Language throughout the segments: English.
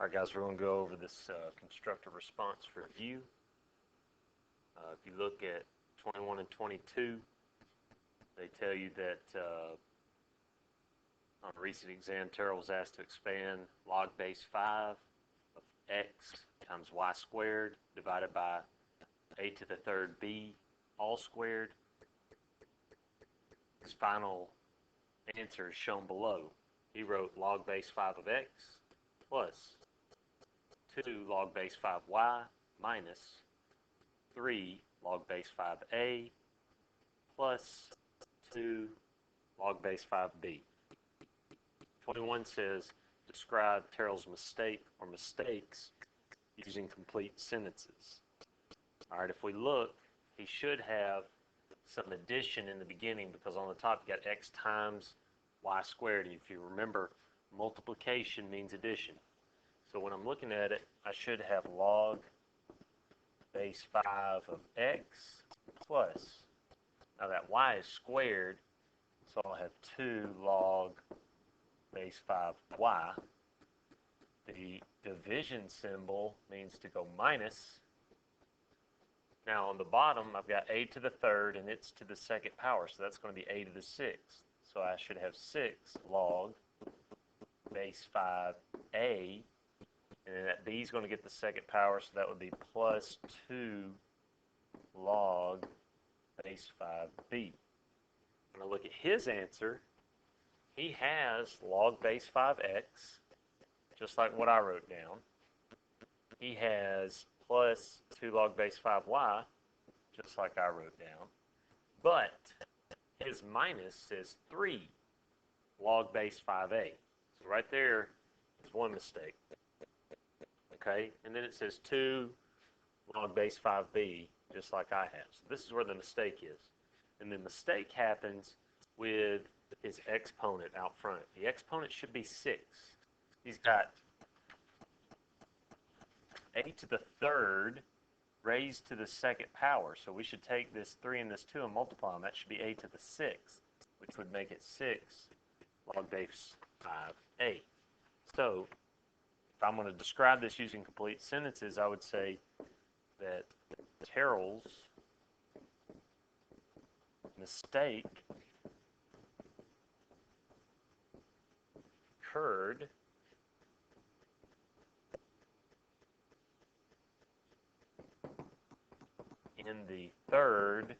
Alright guys, we're going to go over this constructive response review. If you look at 21 and 22, they tell you that on a recent exam, Terrell was asked to expand log base 5 of x times y squared divided by a to the third b all squared. His final answer is shown below. He wrote log base 5 of x plus 2 log base 5y minus 3 log base 5a plus 2 log base 5b. 21 says, describe Terrell's mistake or mistakes using complete sentences. All right, if we look, he should have some addition in the beginning because on the top you got x times y squared. And if you remember, multiplication means addition. So when I'm looking at it, I should have log base 5 of x plus, now that y is squared, so I'll have 2 log base 5y. The division symbol means to go minus. Now on the bottom, I've got a to the third, and it's to the second power, so that's going to be a to the sixth. So I should have 6 log base 5a, and then that b is going to get the second power, so that would be plus 2 log base 5b. When I look at his answer, he has log base 5x, just like what I wrote down. He has plus 2 log base 5y, just like I wrote down. But his minus says 3 log base 5a. So right there is one mistake. Okay, and then it says 2 log base 5b, just like I have. So this is where the mistake is. And the mistake happens with his exponent out front. The exponent should be 6. He's got a to the third raised to the second power. So we should take this 3 and this 2 and multiply them. That should be a to the sixth, which would make it 6 log base 5a. So if I'm going to describe this using complete sentences, I would say that Terrell's mistake occurred in the third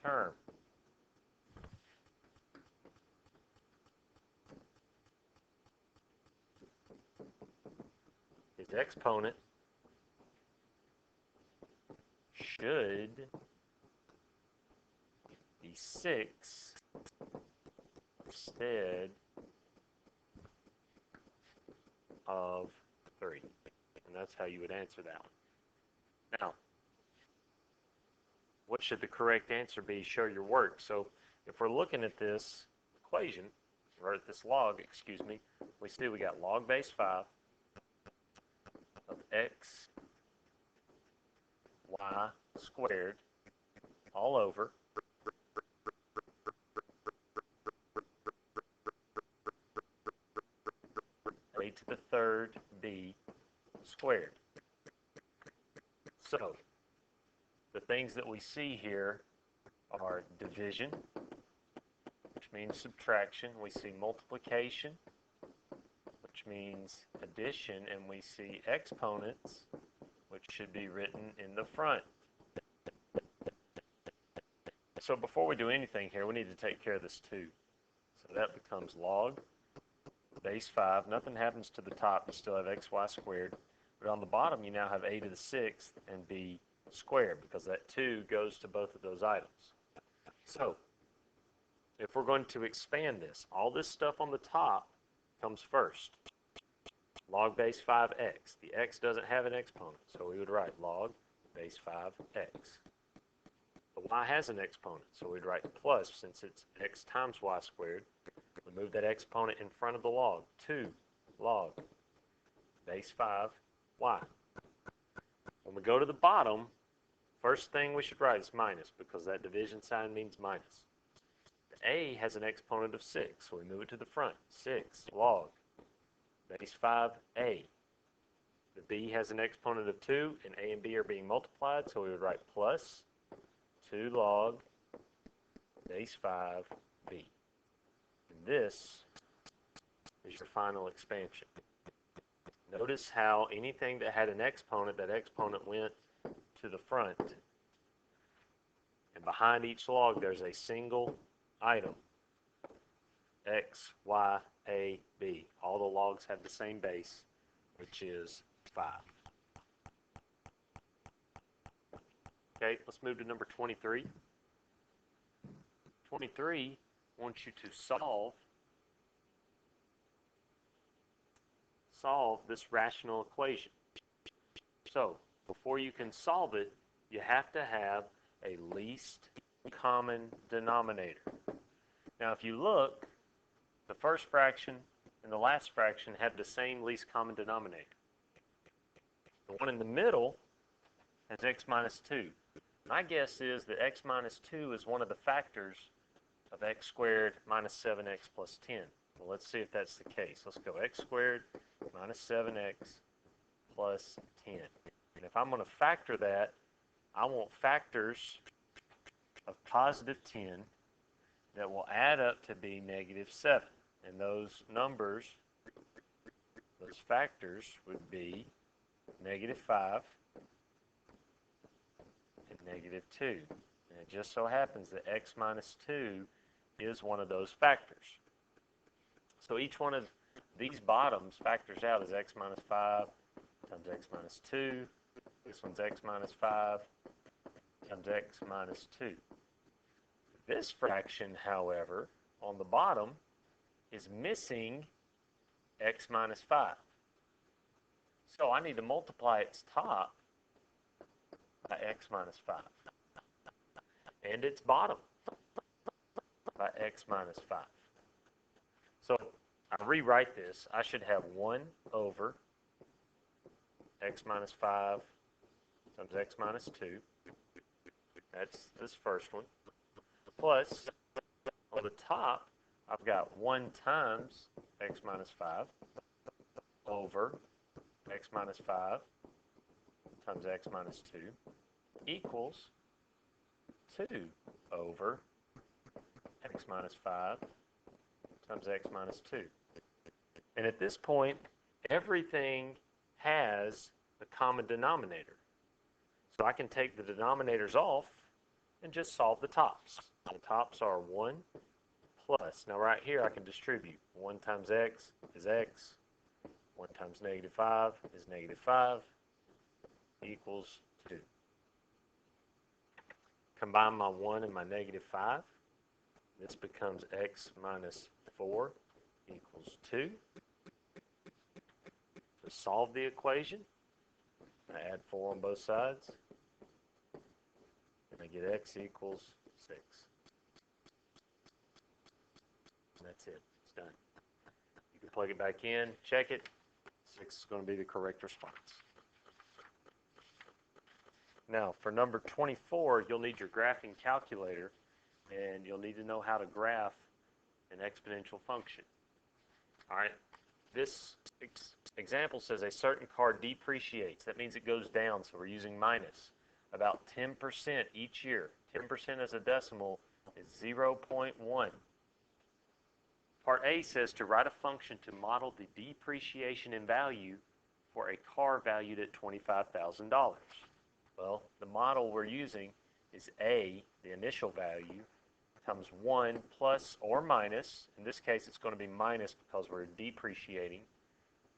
term. His exponent should be 6 instead of 3. And that's how you would answer that one. Now, what should the correct answer be? Show your work. So if we're looking at this equation, or at this log, excuse me, we see we got log base 5 of x y squared all over a to the third b squared. So the things that we see here are division, which means subtraction. We see multiplication, which means addition, and we see exponents, which should be written in the front. So before we do anything here, we need to take care of this 2. So that becomes log base 5. Nothing happens to the top. You still have xy squared. But on the bottom, you now have a to the sixth and b squared, because that 2 goes to both of those items. So if we're going to expand this, all this stuff on the top comes first. Log base 5x. The x doesn't have an exponent, so we would write log base 5x. The y has an exponent, so we'd write plus, since it's x times y squared. We move that exponent in front of the log. 2 log base 5y. When we go to the bottom, first thing we should write is minus, because that division sign means minus. The a has an exponent of 6, so we move it to the front. 6 log base 5a. The b has an exponent of 2, and a and b are being multiplied, so we would write plus 2 log base 5b. And this is your final expansion. Notice how anything that had an exponent, that exponent went to the front. And behind each log, there's a single item, x, y, a, b. All the logs have the same base, which is 5. Okay, let's move to number 23. 23 wants you to solve this rational equation. So, before you can solve it, you have to have a least common denominator. Now, if you look, the first fraction and the last fraction have the same least common denominator. The one in the middle has x minus 2. My guess is that x minus 2 is one of the factors of x squared minus 7x plus 10. Well, let's see if that's the case. Let's go x squared minus 7x plus 10. And if I'm going to factor that, I want factors of positive 10 that will add up to be negative 7. And those numbers, those factors would be negative 5 and negative 2. And it just so happens that x minus 2 is one of those factors. So each one of these bottoms factors out as x minus 5 times x minus 2. This one's x minus 5 times x minus 2. This fraction, however, on the bottom is missing x minus 5. So I need to multiply its top by x minus 5. And its bottom by x minus 5. So I rewrite this. I should have 1 over x minus 5 times x minus 2. That's this first one. Plus, on the top, I've got 1 times x minus 5 over x minus 5 times x minus 2 equals 2 over x minus 5 times x minus 2. And at this point, everything has a common denominator. So I can take the denominators off and just solve the tops. The tops are 1 plus. Now right here I can distribute. 1 times x is x. 1 times negative 5 is negative 5 equals 2. Combine my 1 and my negative 5. This becomes x minus 4 equals 2. To solve the equation, I add 4 on both sides. And I get x equals 6. And that's it. It's done. You can plug it back in, check it. 6 is going to be the correct response. Now, for number 24, you'll need your graphing calculator, and you'll need to know how to graph an exponential function. All right, this example says a certain car depreciates. That means it goes down, so we're using minus. About 10% each year. 10% as a decimal is 0.1. Part A says to write a function to model the depreciation in value for a car valued at $25,000. Well, the model we're using is A, the initial value, times 1 plus or minus. In this case, it's going to be minus because we're depreciating.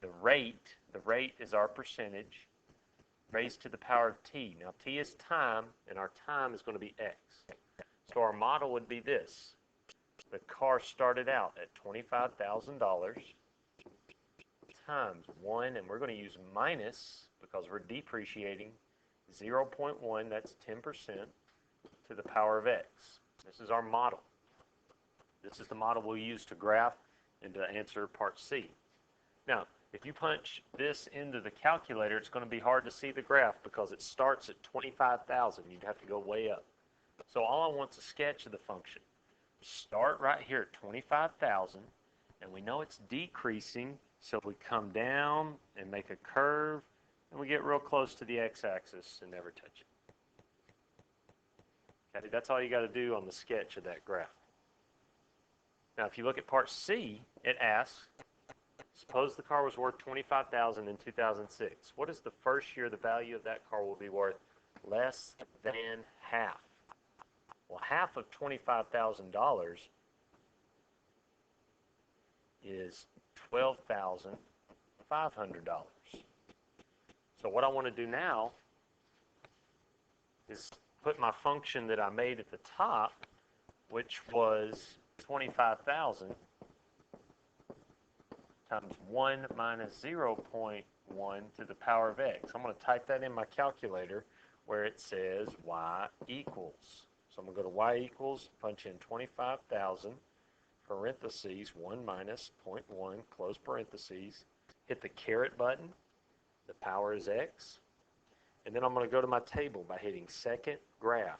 The rate is our percentage, raised to the power of t. Now, t is time, and our time is going to be x. So our model would be this. The car started out at $25,000 times 1, and we're going to use minus because we're depreciating 0.1, that's 10%, to the power of x. This is our model. This is the model we'll use to graph and to answer part C. Now, if you punch this into the calculator, it's going to be hard to see the graph because it starts at 25,000. You'd have to go way up. So all I want is a sketch of the function. Start right here at 25,000, and we know it's decreasing, so we come down and make a curve and we get real close to the x-axis and never touch it. Okay, that's all you got to do on the sketch of that graph. Now, if you look at part C, it asks, suppose the car was worth $25,000 in 2006. What is the first year the value of that car will be worth? Less than half. Well, half of $25,000 is $12,500. So what I want to do now is put my function that I made at the top, which was 25,000 times 1 minus 0.1 to the power of x. I'm going to type that in my calculator where it says y equals. So I'm going to go to y equals, punch in 25,000, parentheses, 1 minus 0.1, close parentheses, hit the caret button, the power is x, and then I'm going to go to my table by hitting second graph.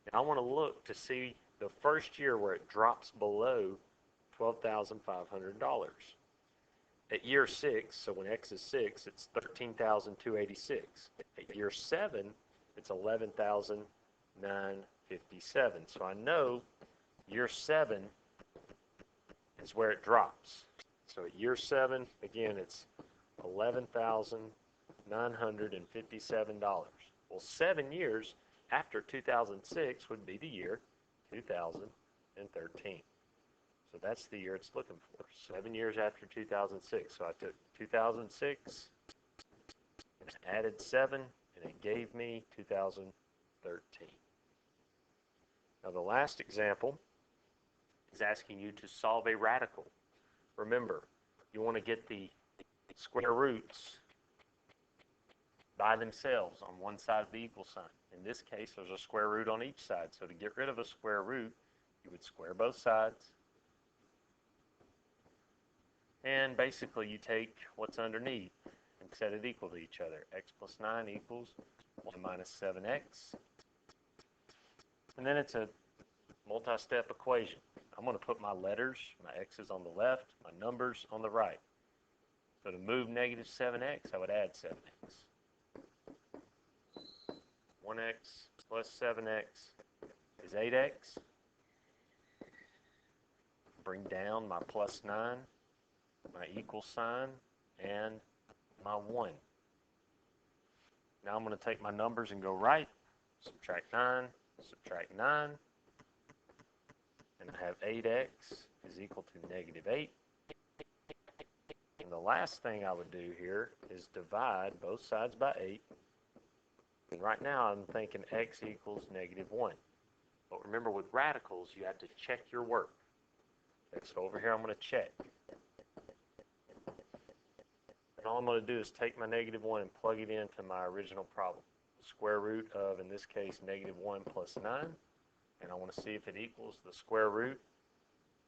And I want to look to see the first year where it drops below $12,500. At year 6, so when x is 6, it's $13,286. At year 7, it's $11,957. So I know year 7 is where it drops. So at year 7, again, it's $11,957. Well, 7 years after 2006 would be the year 2013. So that's the year it's looking for, 7 years after 2006. So I took 2006, added 7, and it gave me 2013. Now the last example is asking you to solve a radical. Remember, you want to get the square roots by themselves on one side of the equal sign. In this case, there's a square root on each side. So to get rid of a square root, you would square both sides. And basically, you take what's underneath and set it equal to each other. X plus 9 equals 1 minus 7x. And then it's a multi-step equation. I'm going to put my letters, my x's on the left, my numbers on the right. So to move negative 7x, I would add 7x. 1x plus 7x is 8x. Bring down my plus 9, my equal sign, and my 1. Now I'm going to take my numbers and go right, subtract 9, and I have 8x is equal to negative 8. And the last thing I would do here is divide both sides by 8. And right now I'm thinking x equals negative 1. But remember, with radicals, you have to check your work. Okay, so over here I'm going to check. And all I'm going to do is take my negative 1 and plug it into my original problem. Square root of, in this case, negative 1 plus 9. And I want to see if it equals the square root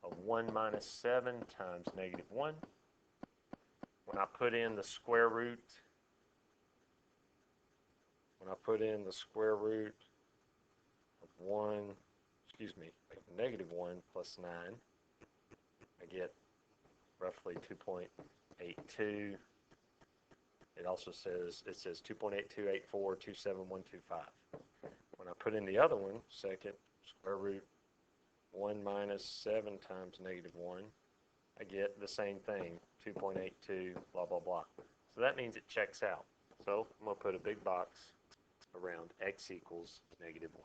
of 1 minus 7 times negative 1. When I put in the square root, of negative 1 plus 9, I get roughly 2.82. It also says 2.828427.125. When I put in the other one, second square root 1 minus 7 times negative 1, I get the same thing, 2.82, blah, blah, blah. So that means it checks out. So I'm going to put a big box around x equals negative 1.